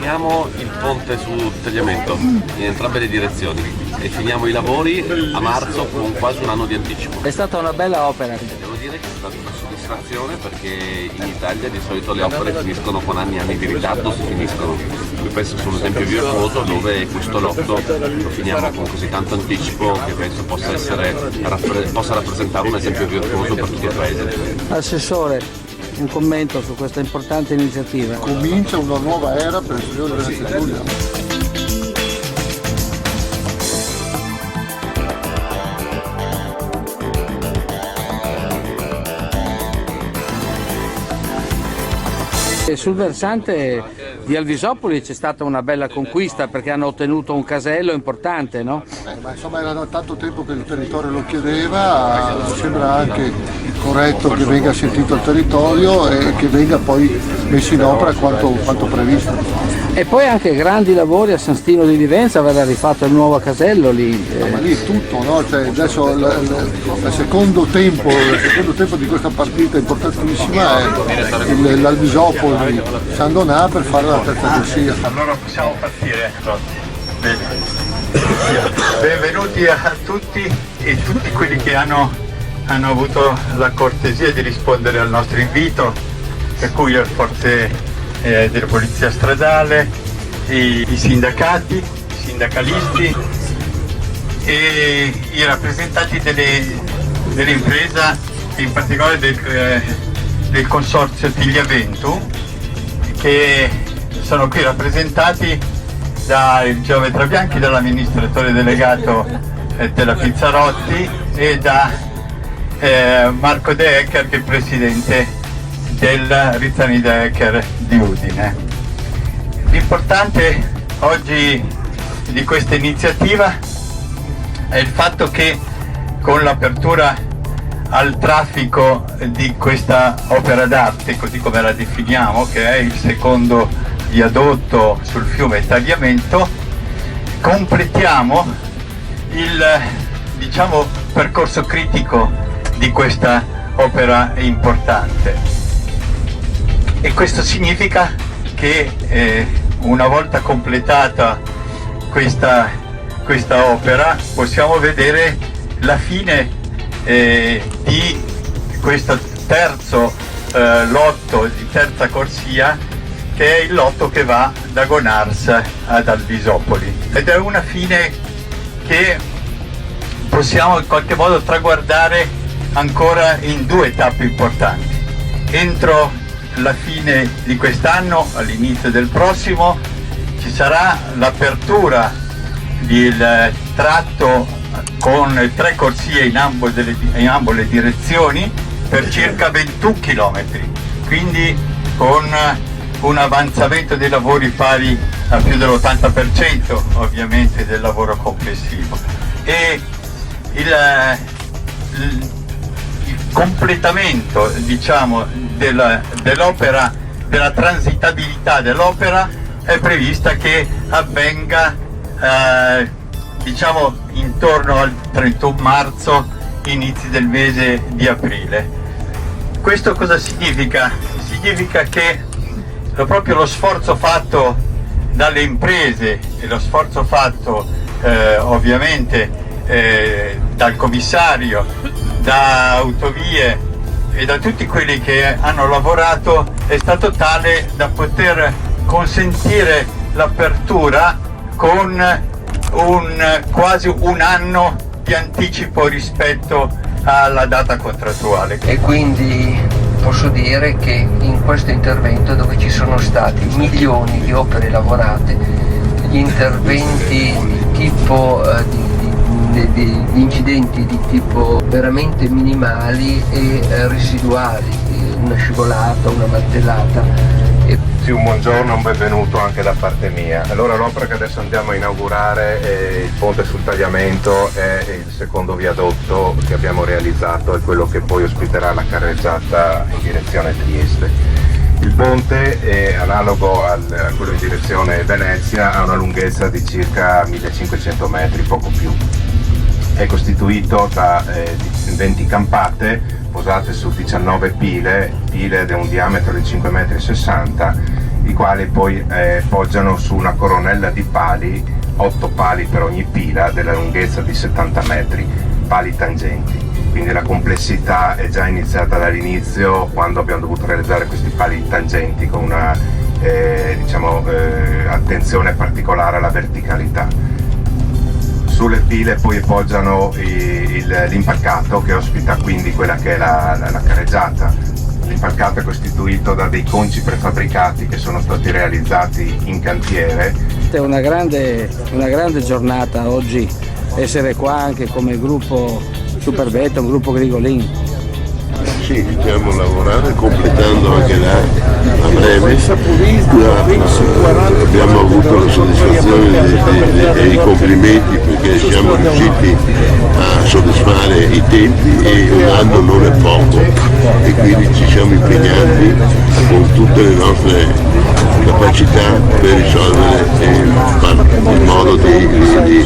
finiamo il ponte su tagliamento in entrambe le direzioni e finiamo i lavori a marzo con quasi un anno di anticipo. È stata una bella opera. Devo dire che è stata una soddisfazione perché in Italia di solito le opere finiscono con anni e anni di ritardo, si finiscono. Qui penso sia un esempio virtuoso dove questo lotto lo finiamo con così tanto anticipo che penso possa rappresentare un esempio virtuoso per tutto il paese. Assessore, un commento su questa importante iniziativa. Comincia una nuova era per il Friuli Venezia Giulia. E sul versante di Alvisopoli c'è stata una bella conquista perché hanno ottenuto un casello importante, no? Ma insomma era da tanto tempo che il territorio lo chiedeva, sembra anche corretto che venga sentito il territorio e che venga poi messo in opera quanto previsto. E poi anche grandi lavori a San Stino di Livenza, verrà rifatto il nuovo casello lì. Ma lì è tutto, no? Cioè, adesso il secondo tempo di questa partita importantissima è l'Alvisopoli San Donà per fare la terza corsia. Allora possiamo partire. Bene. Benvenuti a tutti e tutti quelli che hanno avuto la cortesia di rispondere al nostro invito, per cui le forze della polizia stradale, i sindacati, i sindacalisti e i rappresentanti dell'impresa, in particolare del consorzio Tigliaventu, che sono qui rappresentati da Giove Trabianchi, dall'amministratore delegato della Pizzarotti, e da Marco De Ecker, che è il presidente del Rizzani De Ecker di Udine. L'importante oggi di questa iniziativa è il fatto che con l'apertura al traffico di questa opera d'arte, così come la definiamo, che è il secondo viadotto sul fiume Tagliamento, completiamo il percorso critico di questa opera importante. E questo significa che una volta completata questa opera possiamo vedere la fine di questo terzo lotto, di terza corsia, che è il lotto che va da Gonars ad Alvisopoli, ed è una fine che possiamo in qualche modo traguardare ancora in due tappe importanti. Entro la fine di quest'anno, all'inizio del prossimo, ci sarà l'apertura del tratto con 3 corsie in ambo le direzioni per circa 21 km, quindi con un avanzamento dei lavori pari a più dell'80% ovviamente del lavoro complessivo, e il completamento, diciamo, dell'opera, della transitabilità dell'opera è prevista che avvenga diciamo intorno al 31 marzo, inizi del mese di aprile. Questo cosa significa? Significa che proprio lo sforzo fatto dalle imprese e lo sforzo fatto ovviamente dal commissario, da Autovie e da tutti quelli che hanno lavorato è stato tale da poter consentire l'apertura con quasi un anno di anticipo rispetto alla data contrattuale. E quindi posso dire che in questo intervento, dove ci sono stati milioni di opere lavorate, gli interventi di tipo di incidenti di tipo veramente minimali e residuali, una scivolata, una martellata. Sì, un buongiorno e un benvenuto anche da parte mia. Allora, l'opera che adesso andiamo a inaugurare è il ponte sul Tagliamento, è il secondo viadotto che abbiamo realizzato, è quello che poi ospiterà la carreggiata in direzione Trieste. Il ponte è analogo a quello in direzione Venezia, ha una lunghezza di circa 1500 metri, poco più. È costituito da 20 campate posate su 19 pile di un diametro di 5,60 m i quali poi poggiano su una coronella di pali, 8 pali per ogni pila, della lunghezza di 70 metri, pali tangenti. Quindi la complessità è già iniziata dall'inizio, quando abbiamo dovuto realizzare questi pali tangenti con una attenzione particolare alla verticalità. Sulle pile poi poggiano l'impalcato, che ospita quindi quella che è la carreggiata. L'impalcato è costituito da dei conci prefabbricati che sono stati realizzati in cantiere. È una grande giornata oggi essere qua anche come gruppo Superbeton, gruppo Grigolin. Sì, stiamo lavorando, completando anche là a breve. Abbiamo avuto la soddisfazione e i complimenti perché siamo riusciti a soddisfare i tempi e un anno non è poco e quindi ci siamo impegnati con tutte le nostre capacità per risolvere e fare in modo di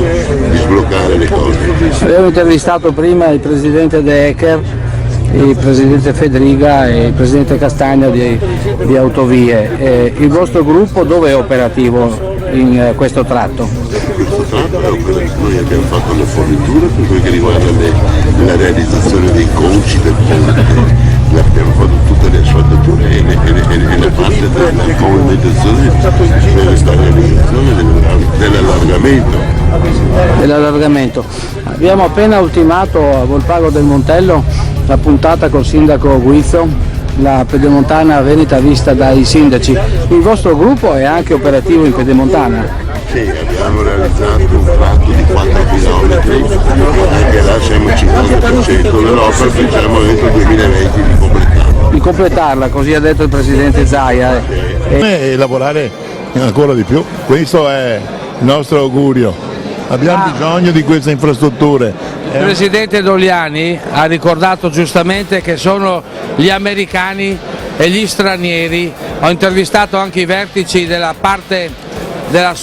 sbloccare le cose. Abbiamo intervistato prima il presidente De Ecker, il presidente Fedriga e il presidente Castagno di Autovie. Il vostro gruppo dove è operativo in questo tratto? In questo tratto è operativo, noi abbiamo fatto le forniture per quel che riguarda la realizzazione dei conci del ponte. Abbiamo fatto tutte le asfaltature e la parte della pavimentazione per la realizzazione dell'allargamento. Abbiamo appena ultimato a Volpago del Montello la puntata col sindaco Guizzo, la pedemontana Veneta vista dai sindaci. Il vostro gruppo è anche operativo in pedemontana? Sì, abbiamo realizzato un tratto di 4 km, anche là siamo al 50% dell'opera, pensiamo entro il 2020 di completarla. Di completarla, così ha detto il presidente Zaia. E lavorare ancora di più, questo è il nostro augurio. Abbiamo bisogno di queste infrastrutture. Il presidente Doliani ha ricordato giustamente che sono gli americani e gli stranieri. Ho intervistato anche i vertici della parte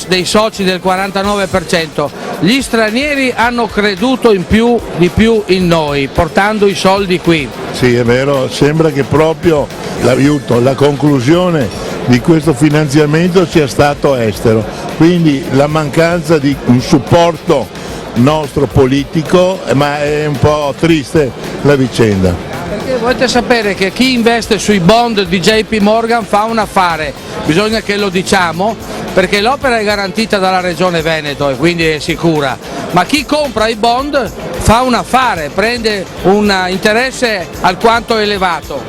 dei soci del 49%. Gli stranieri hanno creduto di più in noi, portando i soldi qui. Sì, è vero, sembra che proprio l'aiuto, la conclusione di questo finanziamento sia stato estero, quindi la mancanza di un supporto nostro politico, ma è un po' triste la vicenda. Perché volete sapere che chi investe sui bond di JP Morgan fa un affare, bisogna che lo diciamo, perché l'opera è garantita dalla Regione Veneto e quindi è sicura, ma chi compra i bond fa un affare, prende un interesse alquanto elevato.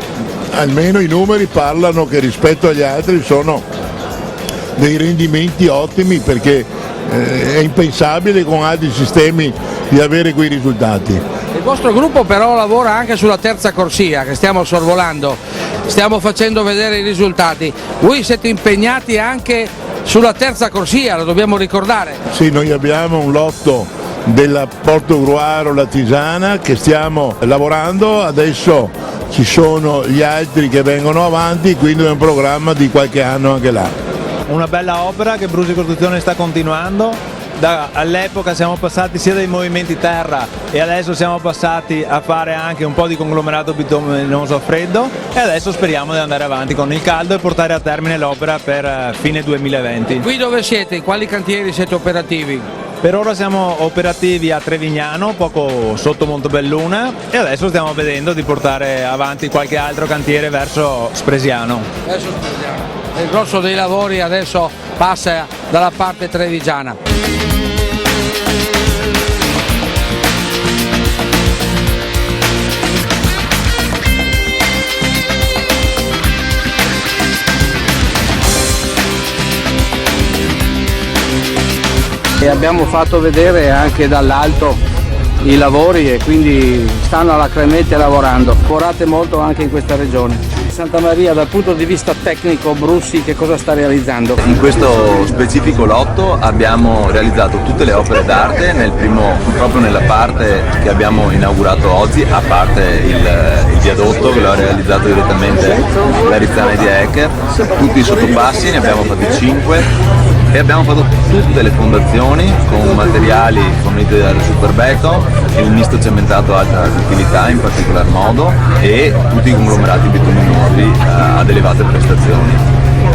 Almeno i numeri parlano che rispetto agli altri sono dei rendimenti ottimi, perché è impensabile con altri sistemi di avere quei risultati. Il vostro gruppo però lavora anche sulla terza corsia che stiamo sorvolando, stiamo facendo vedere i risultati. Voi siete impegnati anche sulla terza corsia, lo dobbiamo ricordare. Sì, noi abbiamo un lotto della Porto Gruaro La Tisana che stiamo lavorando, adesso ci sono gli altri che vengono avanti, quindi è un programma di qualche anno anche là. Una bella opera che Brusi Costruzione sta continuando. All'epoca siamo passati sia dai movimenti terra e adesso siamo passati a fare anche un po' di conglomerato bituminoso a freddo e adesso speriamo di andare avanti con il caldo e portare a termine l'opera per fine 2020. Qui dove siete? In quali cantieri siete operativi? Per ora siamo operativi a Trevignano, poco sotto Montebelluna, e adesso stiamo vedendo di portare avanti qualche altro cantiere verso Spresiano. Il grosso dei lavori adesso passa dalla parte trevigiana. E abbiamo fatto vedere anche dall'alto i lavori e quindi stanno alacremente lavorando. Lavorate molto anche in questa regione. Santa Maria, dal punto di vista tecnico, Brussi che cosa sta realizzando? In questo specifico lotto abbiamo realizzato tutte le opere d'arte proprio nella parte che abbiamo inaugurato oggi, a parte il viadotto che lo ha realizzato direttamente la Rizzana di Ecker, tutti i sottopassi, ne abbiamo fatti 5 e abbiamo fatto tutte le fondazioni con materiali forniti dal Superbeton, il misto cementato alta ductilità in particolar modo e tutti i conglomerati bituminosi ad elevate prestazioni.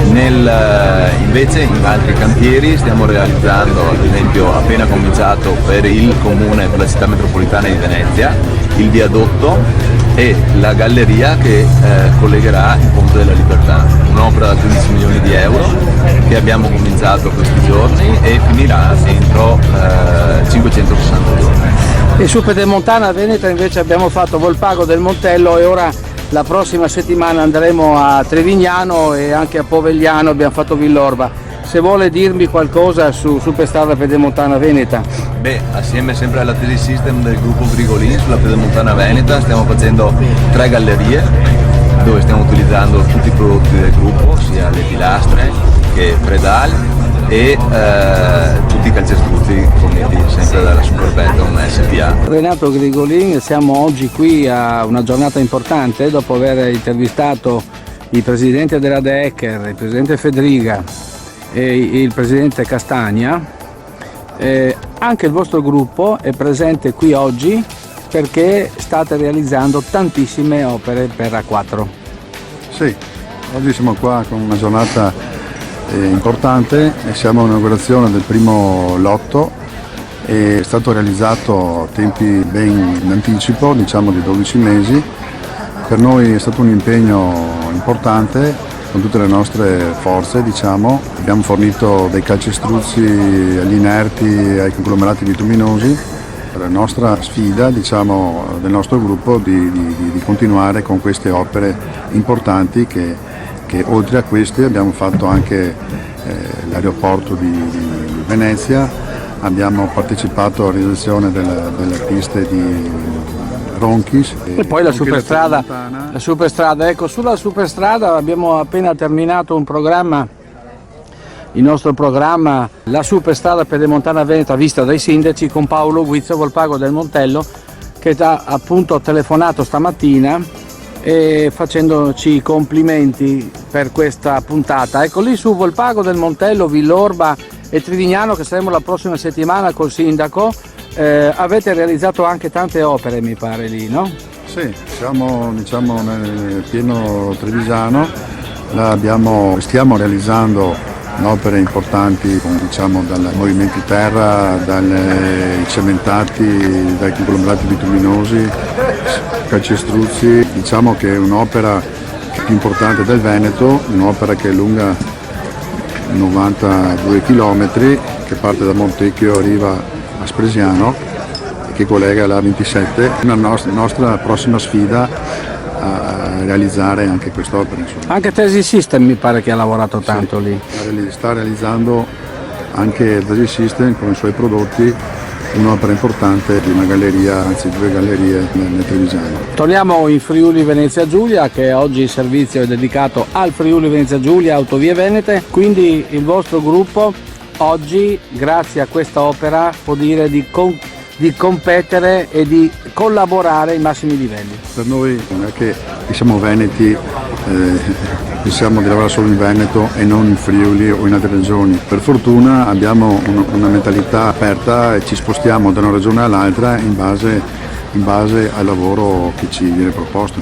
Invece in altri cantieri stiamo realizzando, ad esempio appena cominciato per il comune, per la città metropolitana di Venezia, il viadotto e la galleria che collegherà il Ponte della Libertà, un'opera da 15 milioni di euro che abbiamo cominciato questi giorni e finirà entro 560 giorni. E su Pedemontana Veneta invece abbiamo fatto Volpago del Montello e ora la prossima settimana andremo a Trevignano e anche a Povegliano, abbiamo fatto Villorba. Se vuole dirmi qualcosa su Superstrada Pedemontana Veneta. Beh, assieme sempre alla Tesi System del gruppo Grigolin sulla Pedemontana Veneta stiamo facendo 3 gallerie dove stiamo utilizzando tutti i prodotti del gruppo, sia le pilastre che Predal e tutti i calcestruzzi forniti sempre dalla Superbenton SPA. Renato Grigolin, siamo oggi qui a una giornata importante dopo aver intervistato il presidente della De Ecker, il presidente Fedriga e il presidente Castagna. Anche il vostro gruppo è presente qui oggi perché state realizzando tantissime opere per A4. Sì, oggi siamo qua con una giornata importante e siamo all'inaugurazione del primo lotto. È stato realizzato a tempi ben in anticipo, diciamo di 12 mesi. Per noi è stato un impegno importante con tutte le nostre forze, diciamo. Abbiamo fornito dei calcestruzzi agli inerti e ai conglomerati bituminosi. La nostra sfida, diciamo, del nostro gruppo di continuare con queste opere importanti che oltre a queste abbiamo fatto anche l'aeroporto di Venezia, abbiamo partecipato alla realizzazione delle piste di Ronchis e poi la superstrada. Ecco, sulla superstrada abbiamo appena terminato un programma, il nostro programma, la superstrada Pedemontana Veneta vista dai sindaci, con Paolo Guizzo, Volpago del Montello, che ha appunto telefonato stamattina e facendoci i complimenti per questa puntata. Ecco, lì su Volpago del Montello, Villorba e Trivignano, che saremo la prossima settimana col sindaco, avete realizzato anche tante opere, mi pare, lì, no? Sì, siamo, diciamo, nel pieno trevisano, stiamo realizzando opere importanti, diciamo, dai movimenti terra, dai cementati, dai conglomerati bituminosi, calcestruzzi. Diciamo che è un'opera più importante del Veneto, un'opera che è lunga 92 km, che parte da Montecchio e arriva a Spresiano e che collega la 27. La nostra prossima sfida a realizzare anche quest'opera. Anche Tesi System mi pare che ha lavorato tanto lì. Sta realizzando anche Tesi System con i suoi prodotti un'opera importante di una galleria, anzi 2 gallerie nel Trevisano. Torniamo in Friuli Venezia Giulia, che oggi il servizio è dedicato al Friuli Venezia Giulia, Autovie Venete, quindi il vostro gruppo oggi, grazie a questa opera, può dire di competere e di collaborare ai massimi livelli. Per noi non è che siamo veneti, pensiamo di lavorare solo in Veneto e non in Friuli o in altre regioni. Per fortuna abbiamo una mentalità aperta e ci spostiamo da una regione all'altra in base al lavoro che ci viene proposto.